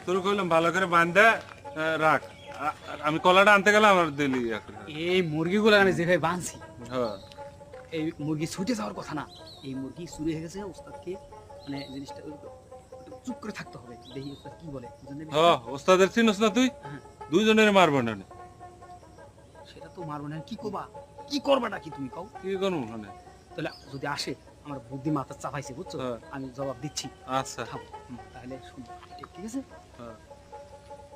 তোর কইলাম ভালো করে বান্ধা রাখ। আমি কলাটা আনতে গেলাম আমার দিলি। এই মুরগিগুলো আমি যেভাবে বাঁধছি, হ্যাঁ এই মুরগি ছুটে যাওয়ার কথা না। এই মুরগি চুরি হয়ে গেছে, ওস্তাদকে মানে জিনিসটা চুপ করে থাকতে হবে, দেখি ওস্তাদ কি বলে। হ্যাঁ ওস্তাদের চিনস না তুই? দুইজনের মারবো না। সেটা তো মারবো না, কি করবা, কি করবাটা কি তুমি কও? কি করবো মানে? তাহলে যদি আসে, আমার বুদ্ধি মাথা চাপাইছে বুঝছো, আমি জবাব দিচ্ছি। আচ্ছা তাহলে শুন, ঠিক আছে?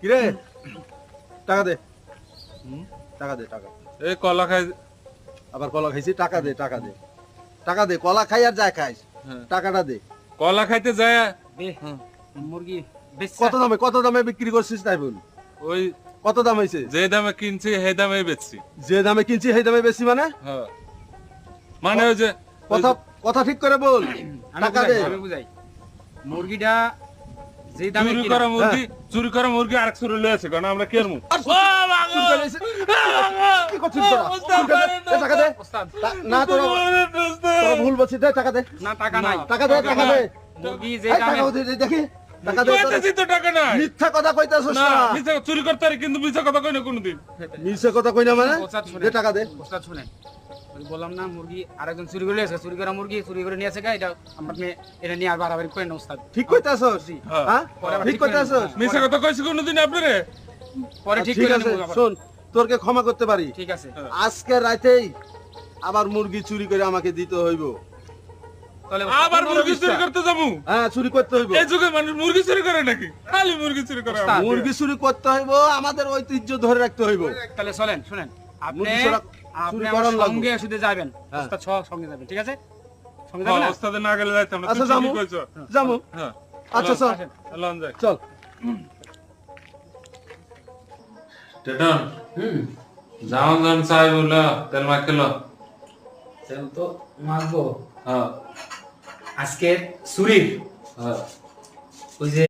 কিরে টাকা দে, টাকা দে, টাকা। এই কলা খাই, আবার কলা খাইছি, টাকা দে, টাকা দে, টাকা দে। কলা খাই আর যা খাইস, টাকাটা দে। কলা খাইতে যায় দে মুরগি বেশ। কত দামে বিক্রি করছিস তাই বল? ওই কত দাম হইছে? যে দামে কিনছি সেই দামে বেচছি। যে দামে কিনছি সেই দামে বেশি মানে? হ্যাঁ মানে ওই যে কথা কথা ঠিক করে বল, টাকা দে। আমি বুঝাই, মুরগিটা যে দামে চুরি করা মুরগি, চুরি করা মুরগি আরেক চুরি লয়েছে, কারণ আমরা কি করবো? কি করছিস তোরা? টাকা দে। না তোরা ভুল বলছিস, দে টাকা দে। না টাকা নাই, টাকা দে, টাকা দে। মুরগি যে এই দামে টাকা দে, দেখি টাকা দে। কইতেছি তো টাকা নাই। মিথ্যা কথা কইতাছস না না। মিছা চুরি করতে পারি কিন্তু মিছা কথা কই না কোনোদিন। মিথ্যা কথা কই না মানে? ওস্তাদ শুনেন, দে টাকা দে। ওস্তাদ শুনেন, ওই বললাম না মুরগি আরেকজন চুরি করে নিয়েছে, চুরি করা মুরগি চুরি করে নিয়েছে, এটা আপনি এটা নিয়ে আর বাড়াবাড়ি করেন না ওস্তাদ। ঠিক কইতাছস? হ্যাঁ ঠিক কইতাছস? মিছা কথা কইছি কোনোদিন আপনারে? পরে ঠিক ঠিক করে আছে, নেবো আবার। শোন, তোরকে ক্ষমা করতে পারি। ঠিক আছে, আজকে রাতেই আবার মুরগি চুরি করে আমাকে দিতে হইব। তাহলে আবার মুরগি চুরি করতে যাবো? হ্যাঁ, চুরি করতে হইব। এই যুগে মানুষ মুরগি চুরি করে নাকি? খালি মুরগি চুরি করে। ওস্তাদ, মুরগি চুরি করতে হইব, আমাদের ঐতিহ্য ধরে রাখতে হইব। তাহলে চলেন, শুনেন, আপনি মুরগি চুরি আপনি করার আমার লাগবে। সঙ্গে শুধু যাবেন, হ্যাঁ। ওস্তাদ সঙ্গে যাবেন, ঠিক আছে? সঙ্গে যাবেন না? ওস্তাদের না গেলে যাইতাম না। আচ্ছা তুই যামু, ঠিকই কইছো। যামু। হ্যাঁ আচ্ছা চল, লন যাই। চল। টেটন যাও জন চাই বলে তেল মাখলো। তেল তো মাখবো হ্যাঁ আজকে চুরির হ্যাঁ ওই যে